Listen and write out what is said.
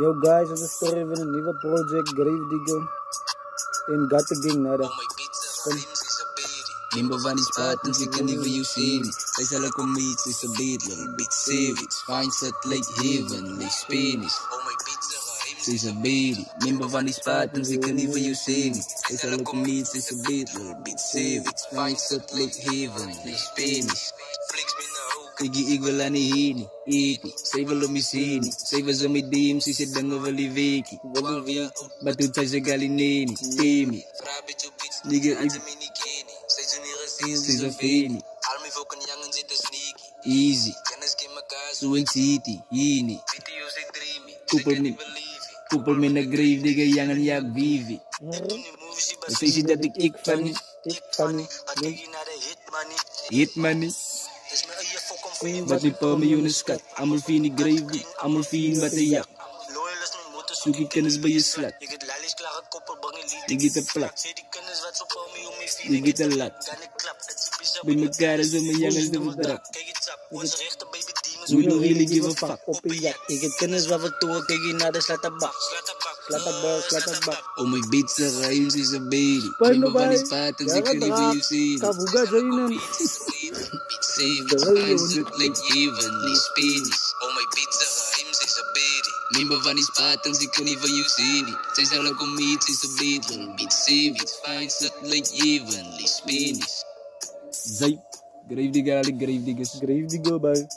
Yo guys, het is de story van een nieuwe project, Gravedigger in Gatteging, nada. Nimba van die spaten, ze kan niet voor jou zien. Zij zal ook om iets, is een beat, little bit savage. Finds it like heavenly Spanish. Ze is een baby. Nimba van die spaten, ze kan niet voor jou zien. Zij zal ook om iets, is een beat, little bit savage. Finds it like heavenly Spanish. Ik wil aan die heen, ik niet. Zij wil om je zien, zij was om je diem, ze zit dan over die week. Maar toen zei ze galineni, temi. Nigga, ik is een veni. Easy. Swing City, Yini. Koepel met een Gravedigger, jangen jak Vivi. Dan zeg je dat ik funny. Hit money. Wat die paar miljoenen skat. Allemaal via die Gravedigger, allemaal via wat de jak. Zoek je kennis bij je slat. Je giet een plak. Je giet een lat. Bij mekaar is om mijn jongens de verdrag. We don't really give a fuck. Op een jak, ik heb kennis wat we toe, kijk je naar de slatterbak. Slatterbak. Oh my bitch, de ruimte is een baby. Nimba van die spaten, ze kan niet voor je zien. Kabuga zo in Heavenly Spanish. Oh my bitch, de ruimte is een baby. Nimba van die spaten, ze kan niet voor je zien. Zij zal ook om iets, is een baby. Little bit savage, finds it like heavenly Spanish. Zai. Gravedigger, Gravedigger, bye.